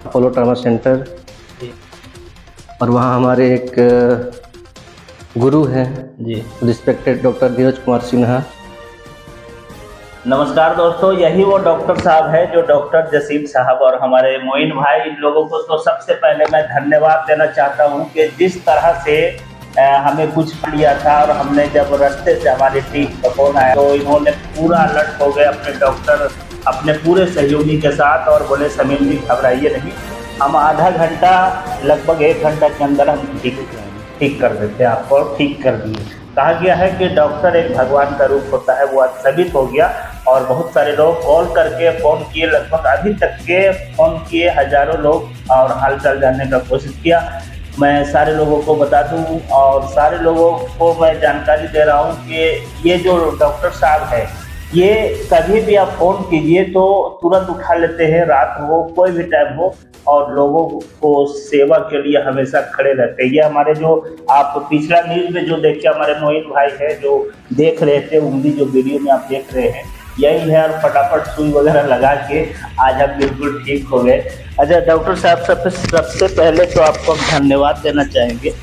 Apollo trauma centre, और वहाँ हमारे एक गुरु हैं जी। रिस्पेक्टेड डॉक्टर धीरज कुमार सिन्हा। नमस्कार दोस्तों, यही वो डॉक्टर साहब है जो डॉक्टर जसीम साहब और हमारे मोइन भाई। इन लोगों को तो सबसे पहले मैं धन्यवाद देना चाहता हूं कि जिस तरह से हमें कुछ लिया था और हमने जब रास्ते से हमारी टीम का फोन आया तो इन्होंने पूरा अलर्ट हो गए अपने डॉक्टर अपने पूरे सहयोगी के साथ और बोले समीम जी घबराइए नहीं, हम आधा घंटा लगभग 1 घंटा के अंदर हम ठीक कर देते हैं। आपको ठीक कर दिए। कहा गया है कि डॉक्टर एक भगवान का रूप होता है, वो आज साबित हो गया। और बहुत सारे लोग कॉल करके फ़ोन किए, लगभग अभी तक के फ़ोन किए हज़ारों लोग और हालचाल जानने का कोशिश किया। मैं सारे लोगों को बता दूं और सारे लोगों को मैं जानकारी दे रहा हूं कि ये जो डॉक्टर साहब है, ये कभी भी आप फ़ोन कीजिए तो तुरंत उठा लेते हैं, रात हो कोई भी टाइम हो, और लोगों को सेवा के लिए हमेशा खड़े रहते हैं। ये हमारे जो आप पिछला न्यूज़ में जो देखे हमारे मोइन भाई है जो देख रहे थे, उनकी जो वीडियो में आप देख रहे हैं यही है, और फटाफट सुई वगैरह लगा के आज हम बिल्कुल ठीक हो गए। अच्छा डॉक्टर साहब, सबसे पहले तो आपको हम धन्यवाद देना चाहेंगे।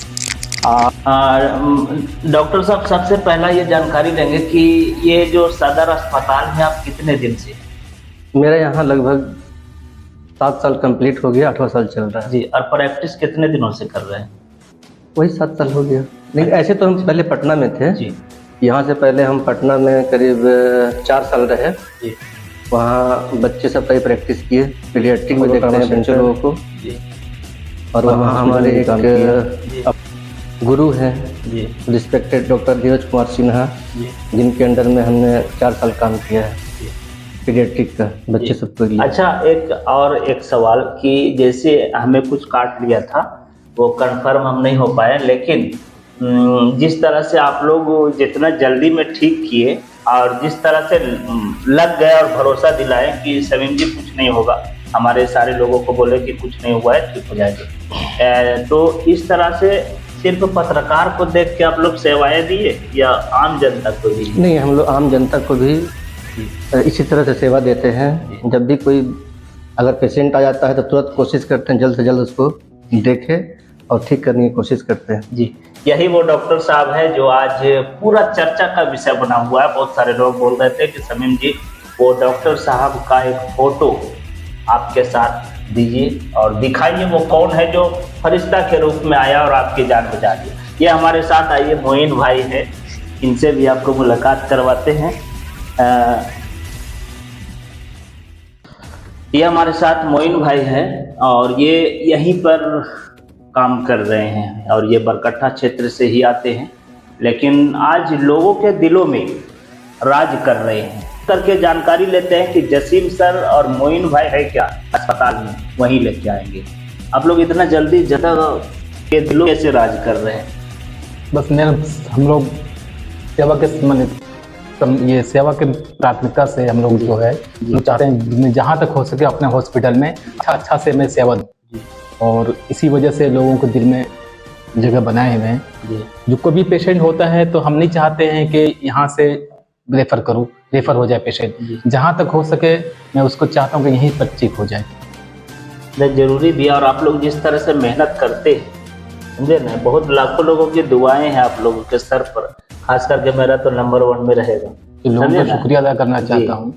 डॉक्टर साहब, सबसे पहला ये जानकारी लेंगे कि ये जो सदर अस्पताल में आप कितने दिन से? मेरा यहाँ लगभग 7 साल कंप्लीट हो गया, 8वां साल चल रहा है जी। और प्रैक्टिस कितने दिनों से कर रहे हैं? वही 7 साल हो गया। लेकिन ऐसे तो हम पहले पटना में थे जी। यहाँ से पहले हम पटना में करीब 4 साल रहे जी। वहाँ बच्चे सब कई प्रैक्टिस किए, पीडियाट्रिक में देखते हैं बच्चे लोगों को जी। और वहाँ हमारे एक गुरु हैं जी। रिस्पेक्टेड डॉक्टर धीरज कुमार सिन्हा, जी। जिनके अंडर में हमने 4 साल काम किया है पीडियाट्रिक का बच्चे सबके लिए। अच्छा, एक सवाल कि जैसे हमें कुछ काट लिया था, वो कंफर्म हम नहीं हो पाए, लेकिन जिस तरह से आप लोग जितना जल्दी में ठीक किए और जिस तरह से लग गए और भरोसा दिलाए कि समीम जी कुछ नहीं होगा, हमारे सारे लोगों को बोले कि कुछ नहीं हुआ है, ठीक हो जाएगा, तो इस तरह से सिर्फ पत्रकार को देख के आप लोग सेवाएं दिए या आम जनता को भी? नहीं, हम लोग आम जनता को भी इसी तरह से सेवा देते हैं। जब भी कोई अगर पेशेंट आ जाता है तो तुरंत कोशिश करते हैं जल्द से जल्द उसको देखें और ठीक करने की कोशिश करते हैं। जी, यही वो डॉक्टर साहब है जो आज पूरा चर्चा का विषय बना हुआ है। बहुत सारे लोग बोल रहे थे कि समीम जी वो डॉक्टर साहब का एक फोटो आपके साथ दीजिए और दिखाइए वो कौन है जो फरिश्ता के रूप में आया और आपकी जान बचा दी। ये हमारे साथ आइए मोइन भाई है, इनसे भी आपको मुलाकात करवाते हैं। ये हमारे साथ मोइन भाई है और ये यहीं पर काम कर रहे हैं और ये बरकट्ठा क्षेत्र से ही आते हैं, लेकिन आज लोगों के दिलों में राज कर रहे हैं। करके जानकारी लेते हैं कि जसीम सर और मोइन भाई है क्या अस्पताल में, वहीं लेके आएंगे। आप लोग इतना जल्दी जनता के दिलों कैसे राज कर रहे हैं? बस हम लोग सेवा के ये सेवा के प्राथमिकता से हम लोग जो है हम चाहते हैं जहाँ तक हो सके अपने हॉस्पिटल में अच्छा से मैं सेवा दूँ, और इसी वजह से लोगों को दिल में जगह बनाए हुए हैं। जो कोई भी पेशेंट होता है तो हम नहीं चाहते हैं कि यहाँ से रेफर हो जाए पेशेंट, जहाँ तक हो सके मैं उसको चाहता हूँ कि यहीं पर ठीक हो जाए। जरूरी भी है। और आप लोग जिस तरह से मेहनत करते हैं, समझे ना, बहुत लाखों लोगों की दुआएं हैं आप लोगों के सर पर, खास करके मेरा तो नंबर 1 में रहेगा। लोगों का शुक्रिया अदा करना चाहता हूँ।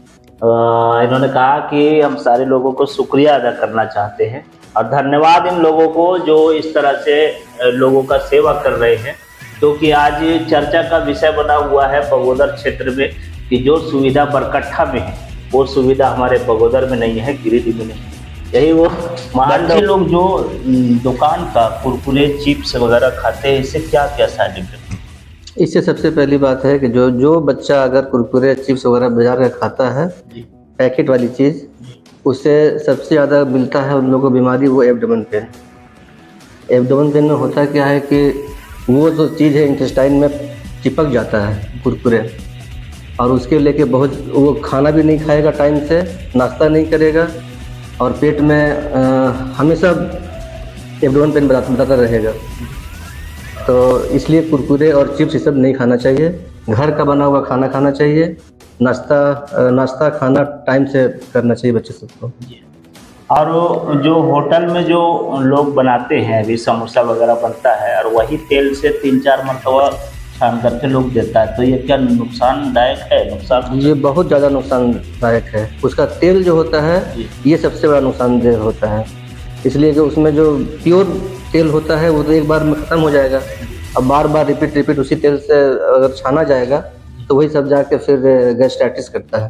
इन्होंने कहा कि हम सारे लोगों को शुक्रिया अदा करना चाहते हैं और धन्यवाद इन लोगों को जो इस तरह से लोगों का सेवा कर रहे हैं, क्योंकि आज चर्चा का विषय बना हुआ है बगोदर क्षेत्र में कि जो सुविधा बरकट्ठा में है वो सुविधा हमारे बगोदर में नहीं है, गिरिडीह में नहीं है। यही वो बच्चे लोग जो दुकान का कुरकुरे चिप्स वगैरह खाते हैं, इससे क्या क्या साइड इफेक्ट? इससे सबसे पहली बात है कि जो बच्चा अगर कुरकुरे चिप्स वगैरह बाजार में खाता है पैकेट वाली चीज़, उससे सबसे ज़्यादा मिलता है उन लोगों को बीमारी, वो एब्डोमेन पेन। एब्डोमेन पेन में होता क्या है कि वो जो चीज़ है इंटेस्टाइन में चिपक जाता है कुरकुरे, और उसके लेके बहुत वो खाना भी नहीं खाएगा, टाइम से नाश्ता नहीं करेगा और पेट में हमेशा एब्डोमेन पेन बताता रहेगा। तो इसलिए कुरकुरे और चिप्स ये सब नहीं खाना चाहिए, घर का बना हुआ खाना खाना चाहिए, नाश्ता खाना टाइम से करना चाहिए बच्चे सबको। और वो जो होटल में जो लोग बनाते हैं अभी समोसा वगैरह बनता है और वही तेल से 3-4 मरतबा छान करके लोग देता है, तो ये क्या नुकसानदायक है? नुकसान ये बहुत ज़्यादा नुकसानदायक है। उसका तेल जो होता है ये सबसे बड़ा नुकसानदेह होता है, इसलिए कि उसमें जो प्योर तेल होता है वो तो एक बार में ख़त्म हो जाएगा। अब बार बार रिपीट उसी तेल से अगर छाना जाएगा तो वही सब जाके फिर गैस्ट्राइटिस करता है।